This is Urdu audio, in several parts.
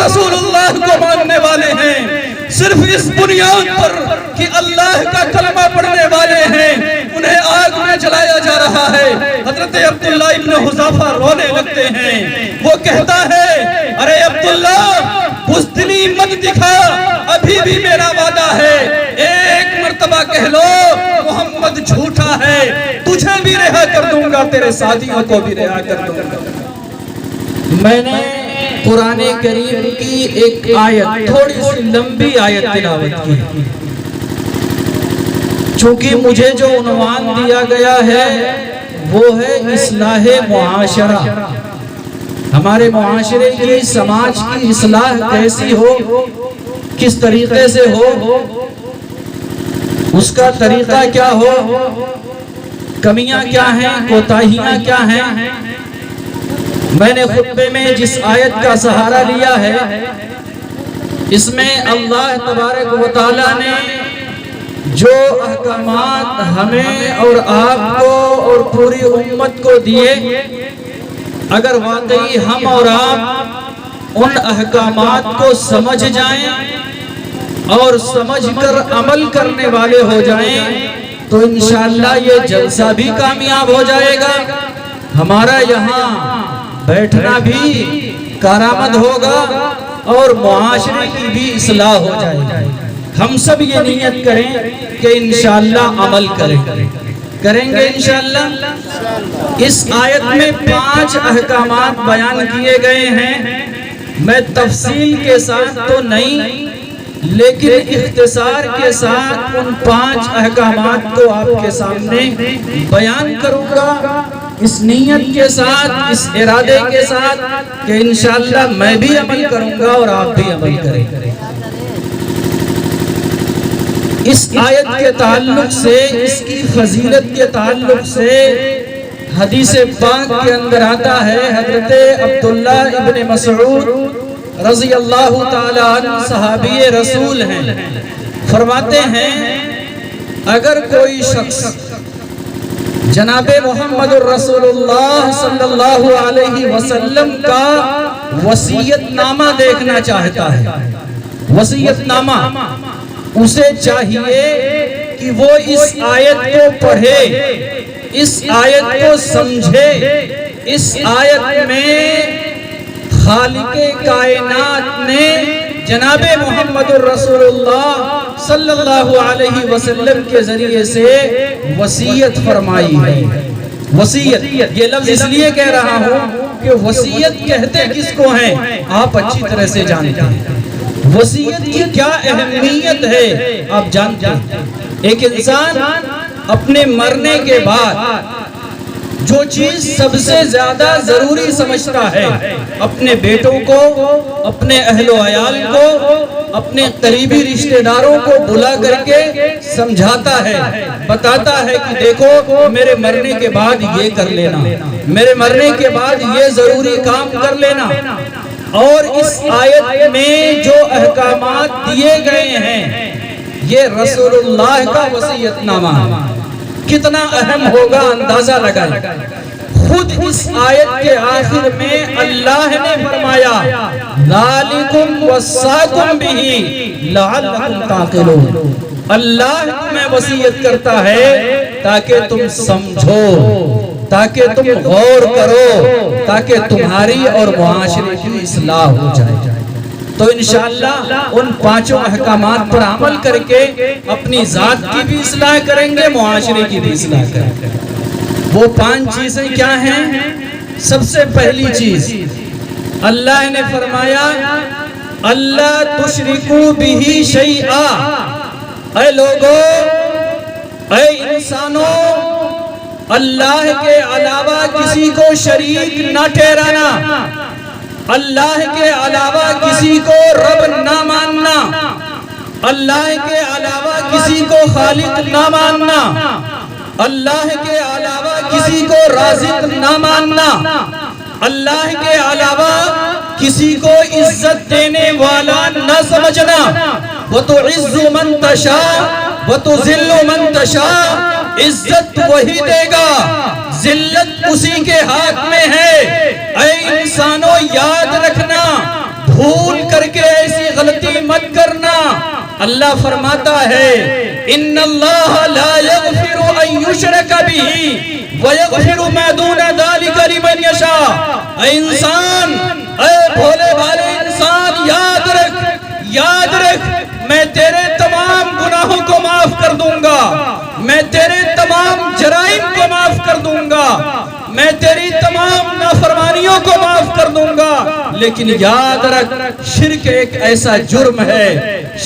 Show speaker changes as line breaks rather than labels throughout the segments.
رسول اللہ کو ماننے والے ہیں، صرف اس بنیاد پر کہ اللہ کا کلمہ پڑھنے والے ہیں، انہیں آگ میں جلایا جا رہا ہے۔ حضرت عبداللہ ابن حذافہ رونے لگتے ہیں، وہ کہتا ہے ارے عبداللہ بزدلی مت دکھا، ابھی بھی میرا وعدہ ہے، ایک مرتبہ کہہ لو محمد جھوٹا ہے، تجھے بھی رہا کر دوں گا، تیرے ساتھیوں کو بھی رہا کر دوں گا۔
میں نے قرآن کریم کی ایک آیت، تھوڑی سی لمبی آیت تلاوت کی، چونکہ مجھے جو عنوان دیا گیا ہے وہ ہے اصلاح معاشرہ۔ ہمارے معاشرے کی، سماج کی اصلاح کیسی ہو، کس طریقے سے ہو، اس کا طریقہ کیا ہو، کمیاں کیا ہیں، کوتاہیاں کیا ہیں۔ میں نے خطبے میں جس آیت کا سہارا لیا ہے، اس میں اللہ تبارک و تعالیٰ نے جو احکامات ہمیں اور آپ کو اور پوری امت کو دیے، اگر واقعی ہم اور آپ ان احکامات کو سمجھ جائیں اور سمجھ کر عمل کرنے والے ہو جائیں تو انشاءاللہ یہ جلسہ بھی کامیاب ہو جائے گا، ہمارا یہاں بیٹھنا بھی کارآمد ہوگا اور معاشرے کی بھی اصلاح ہو جائے گا۔ ہم سب یہ نیت کریں کہ انشاءاللہ عمل کریں گے انشاءاللہ۔ اس آیت میں 5 احکامات بیان کیے گئے ہیں، میں تفصیل کے ساتھ تو نہیں لیکن اختصار کے ساتھ ان 5 احکامات کو آپ کے سامنے بیان کروں گا، اس نیت کے ساتھ، اس ارادے کے ساتھ کہ انشاءاللہ میں بھی عمل کروں گا اور آپ بھی عمل کریں گے۔ اس آیت کے تعلق سے، اس کی فضیلت کے تعلق سے حدیث پاک کے اندر آتا ہے، حضرت عبداللہ ابن مسعود رضی اللہ تعالی عنہ صحابی رسول ہیں، فرماتے ہیں اگر کوئی شخص جناب محمد الرسول اللہ صلی اللہ علیہ وسلم کا وصیت نامہ دیکھنا چاہتا ہے، وصیت نامہ، اسے چاہیے کہ وہ اس آیت کو پڑھے، اس آیت کو سمجھے۔ اس آیت میں خالق کائنات نے جناب محمد الرسول اللہ صلی اللہ علیہ وسلم کے ذریعے سے وصیت فرمائی ہے۔ وصیت، یہ لفظ اس لیے کہہ رہا ہوں کہ وصیت کہتے کس کو ہیں آپ اچھی طرح سے جانتے ہیں، وصیت کی کیا اہمیت ہے آپ جانتے ہیں۔ ایک انسان اپنے مرنے کے بعد جو چیز سب سے زیادہ ضروری سمجھتا ہے، اپنے بیٹوں کو، اپنے اہل و عیال کو، اپنے قریبی رشتہ داروں کو بلا کر کے سمجھاتا ہے، بتاتا ہے کہ دیکھو میرے مرنے کے بعد یہ کر لینا، میرے مرنے کے بعد یہ ضروری کام کر لینا۔ اور اس آیت میں جو احکامات دیے گئے ہیں یہ رسول اللہ کا وصیت نامہ کتنا اہم ہوگا اندازہ لگائیں۔ خود اس آیت کے آخر میں اللہ نے فرمایا ذالکم وصاکم بہ لعلکم تعقلون، اللہ تمہیں وصیت کرتا ہے تاکہ تم سمجھو، تاکہ تم غور کرو، تاکہ تمہاری اور معاشرے کی اصلاح ہو جائے۔ تو انشاءاللہ ان 5 احکامات پر عمل کر کے اپنی ذات کی بھی اصلاح کریں گے، معاشرے کی بھی اصلاح کریں گے۔ وہ 5 چیزیں کیا ہیں؟ سب سے پہلی چیز اللہ نے فرمایا اللہ تشرکو بہ شیئا، اے لوگو، اے انسانوں، اللہ کے علاوہ کسی کو شریک نہ ٹھہرانا، اللہ کے علاوہ کسی کو رب نہ ماننا، اللہ کے علاوہ کسی کو خالق نہ ماننا، اللہ کے علاوہ کسی کو رازق نہ ماننا، اللہ کے علاوہ کسی کو عزت دینے والا نہ سمجھنا۔ وَتُعِزُّ مَن تَشَاءُ وَتُذِلُّ مَن تَشَاءُ، عزت وہی دے گا، ذلت اسی کے ہاتھ میں ہے۔ اے انسانوں یاد رکھنا، بھول کر کے ایسی غلطی مت کرنا۔ اللہ فرماتا ہے ان اللہ لا یغفر ان یشرک بہ ویغفر ما دون ذلک لمن یشاء۔ اے انسان، اے بھولے بھالے انسان، یاد رکھ میں تیرے تمام گناہوں کو معاف کر دوں گا، میں تیرے تمام جرائم کو معاف کر دوں گا، میں تیری تمام نافرمانیوں کو معاف کر دوں گا، لیکن یاد رکھ شرک ایک ایسا جرم ہے،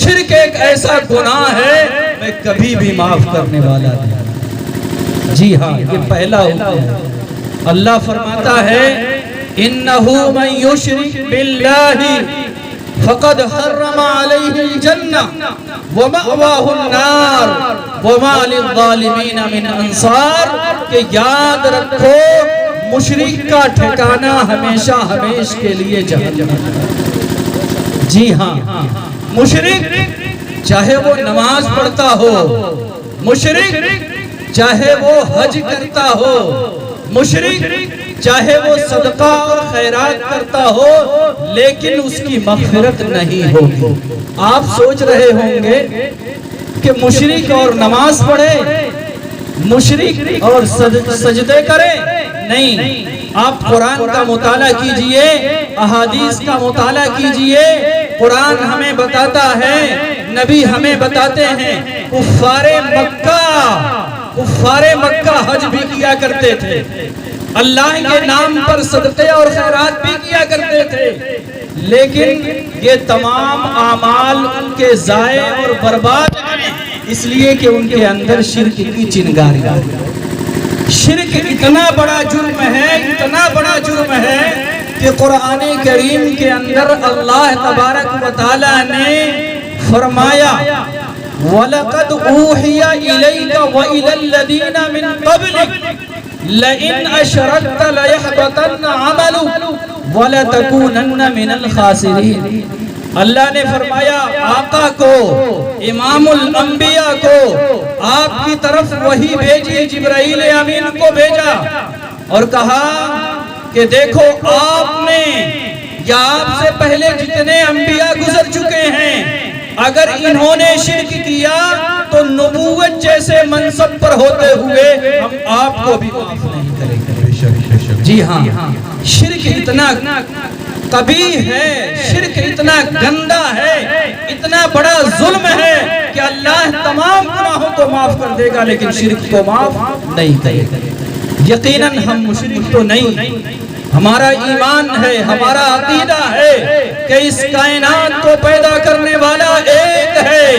شرک ایک ایسا گناہ ہے میں کبھی بھی معاف کرنے والا نہیں۔ جی ہاں، یہ پہلا حکم ہے۔ اللہ فرماتا ہے انہو من یشرک باللہ فقد حرم علیہ الجنہ ومأواہ النار وما للظالمین من انصار، کہ یاد رکھو مشرک کا ٹھکانہ ہمیشہ ہمیش کے لیے جہنم۔ جی ہاں، مشرک چاہے وہ نماز پڑھتا ہو، مشرک چاہے وہ حج کرتا ہو، مشرک چاہے وہ صدقہ اور خیرات کرتا ہو، لیکن اس کی مغفرت نہیں ہوگی۔ آپ سوچ رہے ہوں گے کہ مشرک اور نماز پڑھے، مشرک اور سجدے کرے، نہیں۔ آپ قرآن کا مطالعہ کیجئے، احادیث کا مطالعہ کیجئے۔ قرآن ہمیں بتاتا ہے، نبی ہمیں بتاتے ہیں، کفار مکہ حج بھی کیا کرتے تھے، اللہ کے نام پر صدقے اور خیرات بھی کیا کرتے تھے، لیکن یہ تمام اعمال ان کے ضائع اور برباد ہیں، اس لیے کہ ان کے اندر شرک کی چنگاری ہے۔ شرک اتنا بڑا جرم ہے، اتنا بڑا جرم ہے کہ قرآن کریم کے اندر اللہ تبارک و تعالی نے فرمایا وَلَقَدْ أُوحِيَ إِلَيْكَ وَإِلَى الَّذِينَ مِن قَبْلِكَ لَئِنْ أَشْرَكْتَ لَيَحْبَطَنَّ عَمَلُكَ وَلَتَكُونَنَّ مِنَ الْخَاسِرِينَ۔ اللہ نے فرمایا آقا کو، امام الانبیاء کو آپ کی طرف وحی بھیجی، جبرائیل امین کو بھیجا اور کہا کہ دیکھو آپ نے یا آپ سے پہلے جتنے انبیاء گزر چکے ہیں، اگر انہوں نے شرک کیا تو نبوت جیسے منصب پر ہوتے ہوئے ہم آپ کو بھی معاف نہیں کریں گے۔ جی ہاں، شرک اتنا قبیح ہے، شرک اتنا گندا ہے، اتنا بڑا ظلم ہے کہ اللہ تمام گناہوں کو معاف کر دے گا لیکن شرک کو معاف نہیں کرے گا۔ یقیناً ہم مشرک تو نہیں، ہمارا ایمان ہے، ہمارا عقیدہ ہے کہ اس کائنات کو پیدا کرنے والا ایک ہے،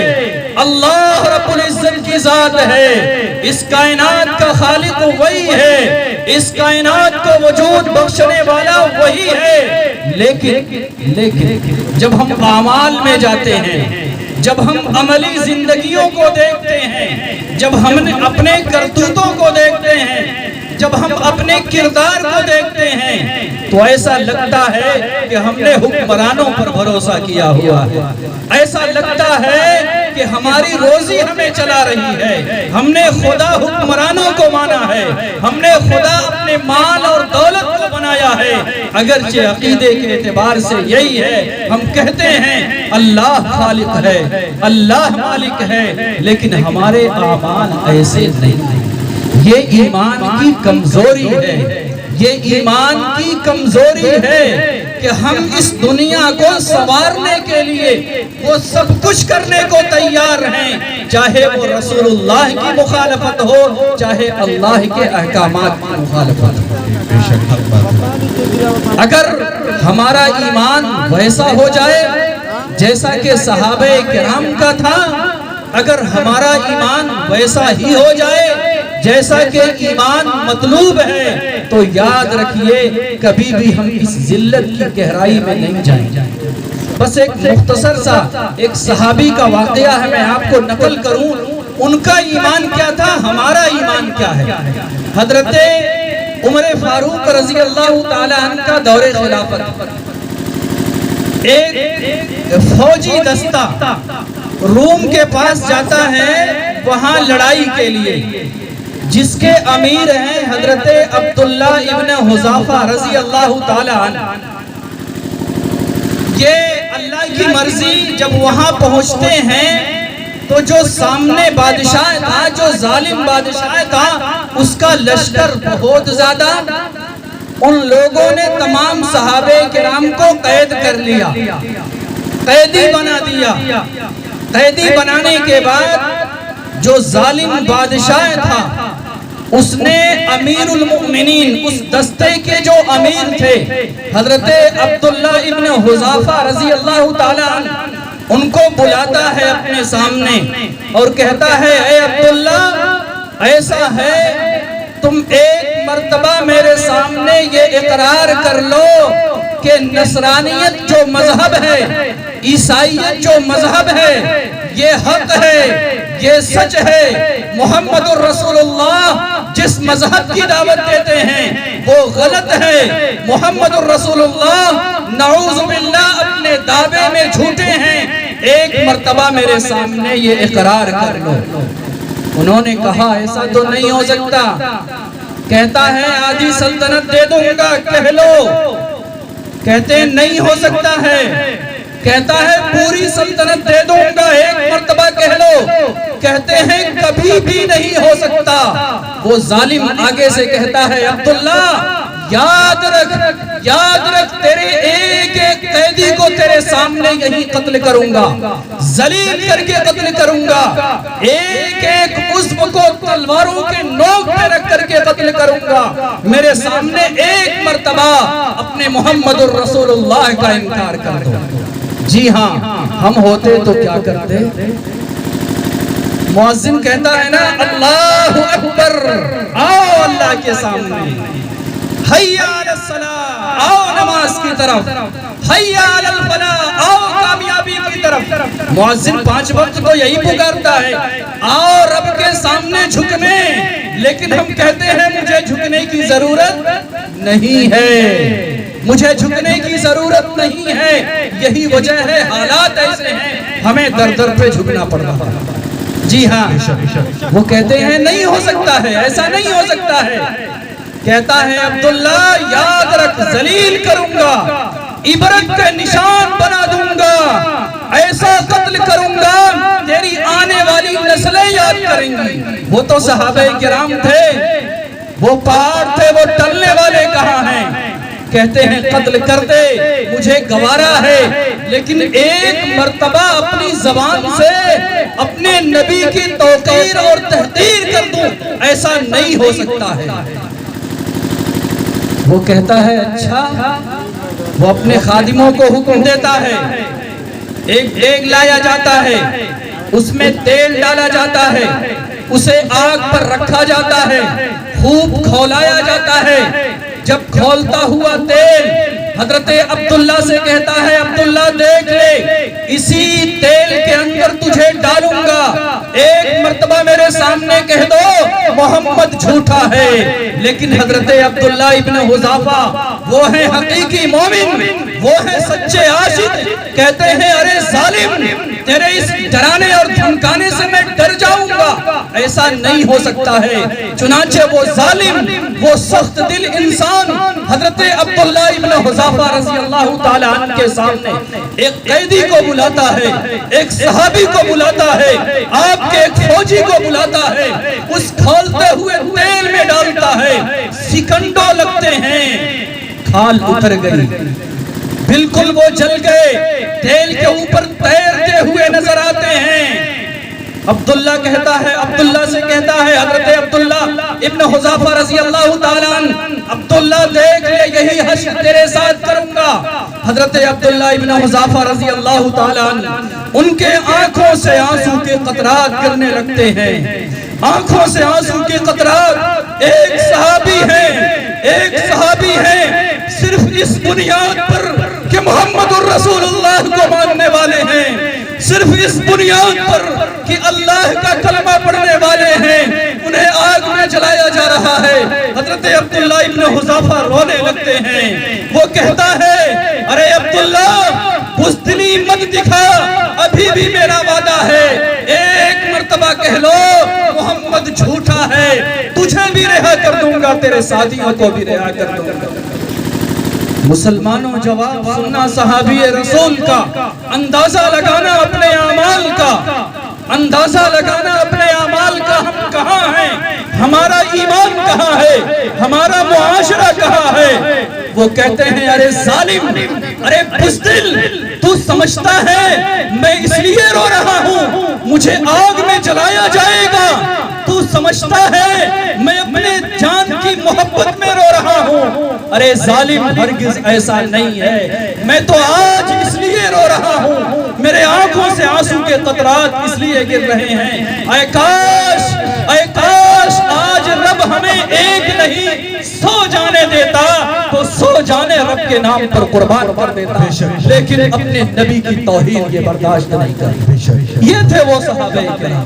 اللہ رب العزت کی ذات ہے، اس کائنات کا خالق وہی ہے، اس کائنات کو وجود بخشنے والا وہی ہے، لیکن جب ہم اعمال میں جاتے ہیں، جب ہم عملی زندگیوں کو دیکھتے ہیں، جب ہم اپنے کرتوتوں کو دیکھتے ہیں، جب ہم اپنے کردار کو دیکھتے ہیں تو ایسا لگتا ہے کہ ہم نے حکمرانوں پر بھروسہ کیا ہوا ہے، ایسا لگتا ہے کہ ہماری روزی ہمیں چلا رہی ہے، ہم نے خدا حکمرانوں کو مانا ہے، ہم نے خدا اپنے مال اور دولت کو بنایا ہے، اگرچہ عقیدے کے اعتبار سے یہی ہے، ہم کہتے ہیں اللہ خالق ہے، اللہ مالک ہے، لیکن ہمارے اعمال ایسے نہیں ہیں۔ یہ ایمان کی کمزوری ہے، یہ ایمان کی کمزوری ہے کہ ہم اس دنیا کو سنوارنے کے لیے وہ سب کچھ کرنے کو تیار ہیں، چاہے وہ رسول اللہ کی مخالفت ہو، چاہے اللہ کے احکامات کی مخالفت ہو۔ اگر ہمارا ایمان ویسا ہو جائے جیسا کہ صحابہ کرام کا تھا، اگر ہمارا ایمان ویسا ہی ہو جائے جیسا کہ ایمان مطلوب ہے، تو یاد رکھیے کبھی بھی ہم اس ذلت کی گہرائی میں نہیں جائیں گے۔ بس ایک مختصر سا ایک صحابی کا واقعہ ہے، میں آپ کو نقل کروں، ان کا ایمان کیا تھا، ہمارا ایمان کیا ہے۔ حضرت عمر فاروق رضی اللہ تعالی عنہ کا دور خلافت، ایک فوجی دستہ روم کے پاس جاتا ہے وہاں لڑائی کے لیے، جس کے امیر ہیں حضرت عبداللہ ابن حذافہ رضی اللہ تعالی عنہ۔ یہ اللہ کی مرضی جب وہاں پہنچتے ہیں تو جو سامنے بادشاہ تھا، جو ظالم بادشاہ تھا، اس کا لشکر بہت زیادہ، ان لوگوں نے تمام صحابہ کرام کو قید کر لیا، قیدی بنا دیا۔ قیدی بنانے کے بعد جو ظالم بادشاہ تھا اس نے امیر المؤمنین، اس دستے کے جو امیر تھے حضرت عبداللہ ابن حذافہ رضی اللہ تعالیٰ عنہ، ان کو بلاتا ہے اپنے سامنے اور کہتا ہے اے عبداللہ، ایسا ہے تم ایک مرتبہ میرے سامنے یہ اقرار کر لو کہ نصرانیت جو مذہب ہے، عیسائیت جو مذہب ہے، یہ حق ہے، یہ سچ ہے، محمد الرسول اللہ جس مذہب کی دعوت دیتے ہیں وہ غلط ہے، محمد الرسول اللہ نعوذ باللہ اپنے دعوے میں جھوٹے ہیں، ایک مرتبہ میرے سامنے یہ اقرار کر لو۔ انہوں نے کہا ایسا تو نہیں ہو سکتا۔ کہتا ہے آدھی سلطنت دے دوں گا، کہہ لو۔ کہتے ہیں نہیں ہو سکتا ہے۔ کہتا ہے پوری سلطنت دے دوں گا، ایک مرتبہ کہہ لو۔ کہتے ہیں کبھی بھی نہیں ہو سکتا۔ وہ ظالم آگے سے کہتا ہے عبداللہ یاد رکھ تیرے ایک ایک قیدی کو تیرے سامنے یہی قتل کروں گا، ذلیل کر کے قتل کروں گا، ایک ایک عضو کو تلواروں کے نوک پہ رکھ کر کے قتل کروں گا۔ میرے سامنے ایک مرتبہ اپنے محمد الرسول اللہ کا انکار کر دو۔ جی ہاں، ہم ہوتے تو کیا کرتے؟ مؤذن کہتا ہے نا اللہ اکبر، آؤ اللہ کے سامنے، حیا علی الصلاۃ، آؤ نماز کی طرف، حیا علی الفلاح، آؤ کامیابی کی طرف۔ مؤذن 5 وقت تو یہی پکارتا ہے، آؤ رب کے سامنے جھکنے، لیکن ہم کہتے ہیں مجھے جھکنے کی ضرورت نہیں ہے، مجھے جھکنے کی ضرورت نہیں ہے۔ یہی وجہ ہے حالات ایسے ہیں، ہمیں در در پہ جھکنا پڑ رہا ہے۔ جی ہاں، وہ کہتے ہیں نہیں ہو سکتا ہے، ایسا نہیں ہو سکتا ہے۔ کہتا ہے عبداللہ یاد رکھ، ذلیل کروں گا، عبرت کے نشان بنا دوں گا، ایسا قتل کروں گا تیری آنے والی نسلیں یاد کریں گی۔ وہ تو صحابہ کرام تھے، وہ پہاڑ تھے، وہ ٹلنے والے کہاں ہیں؟ کہتے ہیں قتل کر دے، مجھے گوارا ہے، لیکن ایک مرتبہ اپنی زبان سے اپنے نبی کی توقیر اور تحقیر کر دوں، ایسا نہیں ہو سکتا ہے۔ وہ کہتا ہے اچھا۔ وہ اپنے خادموں کو حکم دیتا ہے، ایک دیگ لایا جاتا ہے، اس میں تیل ڈالا جاتا ہے، اسے آگ پر رکھا جاتا ہے، خوب کھولایا جاتا ہے۔ جب کھولتا ہوا تیل حضرت عبداللہ سے کہتا ہے عبداللہ دیکھ لے، اسی تیل کے اندر تجھے ڈالوں گا، ایک مرتبہ میرے سامنے کہہ دو محمد جھوٹا ہے۔ لیکن حضرت عبداللہ ابن حذافہ وہ ہیں حقیقی مومن، وہ ہیں سچے عاشق، کہتے ہیں ارے ظالم، تیرے اس ڈرانے اور دھمکانے سے میں ڈر جاؤں گا، ایسا نہیں ہو سکتا ہے۔ چنانچہ وہ ظالم، وہ سخت دل انسان حضرت عبداللہ ابن حذافہ رضی اللہ تعالیٰ عنہ کے سامنے ایک قیدی کو بلاتا ہے، ایک صحابی کو بلاتا ہے، آپ کے ایک فوجی کو بلاتا ہے، اس کھولتے ہوئے تیل میں ڈالتا ہے، سیکنڈوں لگتے ہیں، کھال اتر گئی، بالکل وہ جل گئے، تیل کے اوپر تیرتے ہوئے نظر آتے ہیں۔ عبداللہ کہتا ہے، عبداللہ سے کہتا ہے حضرت عبداللہ ابن حذافہ رضی اللہ تعالیٰ عنہ، عبداللہ دیکھ لے یہی حشر تیرے ساتھ کروں گا۔ حضرت عبداللہ ابن حذافہ رضی اللہ تعالیٰ عنہ، ان کے آنکھوں سے آنسو کے قطرات گرنے لگتے ہیں، آنکھوں سے آنسو کے قطرات۔ ایک صحابی ہیں صرف اس بنیاد پر کہ محمد الرسول اللہ کو ماننے والے ہیں، صرف اس بنیاد پر کہ اللہ کا کلمہ پڑھنے والے ہیں، انہیں آگ میں جلایا جا رہا ہے۔ حضرت عبداللہ ابن حذافہ رونے لگتے ہیں۔ وہ کہتا ہے ارے عبداللہ بزدلی مت دکھا، ابھی بھی میرا وعدہ ہے، ایک مرتبہ کہہ لو محمد جھوٹا ہے، تجھے بھی رہا کر دوں گا، تیرے ساتھیوں کو بھی رہا کر دوں گا۔ مسلمانوں جواب سننا صحابی رسول کا، اندازہ لگانا اپنے اعمال کا، اندازہ لگانا اپنے اعمال کا، ہم کہاں ہیں، ہمارا ایمان کہاں ہے، ہمارا معاشرہ کہاں ہے۔ وہ کہتے ہیں ارے ظالم، ارے بزدل، تو سمجھتا ہے میں اس لیے رو رہا ہوں مجھے آگ میں جلایا جائے گا، تو سمجھتا ہے میں اپنے جان کی محبت میں رو رہا ہوں، ارے ظالم ہرگز ایسا نہیں ہے، میں تو آج اس لیے رو رہا ہوں، میرے آنکھوں سے آنسو کے قطرات اس لیے گر رہے ہیں، اے کاش آج رب ہمیں ایک نہیں 100 جانے دیتا تو 100 جانے رب کے نام پر قربان کر دیتا، لیکن اپنے نبی کی توہین یہ برداشت نہیں کرتی۔ یہ تھے وہ صحابہ کرام،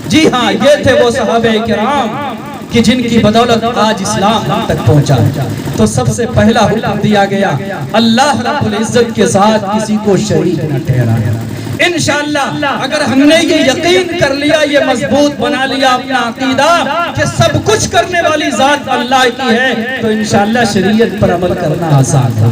جی ہاں یہ تھے وہ صحابہ کرام کہ جن کی بدولت آج اسلام ہم تک پہنچا۔ تو سب سے پہلا حکم دیا گیا اللہ رب العزت کے ساتھ کسی کو شریک نہ ٹھہرانا۔ انشاءاللہ اگر ہم نے یہ یقین کر لیا، یہ مضبوط بنا لیا اپنا عقیدہ کہ سب کچھ کرنے والی ذات اللہ کی ہے، تو انشاءاللہ شریعت پر عمل کرنا آسان ہے۔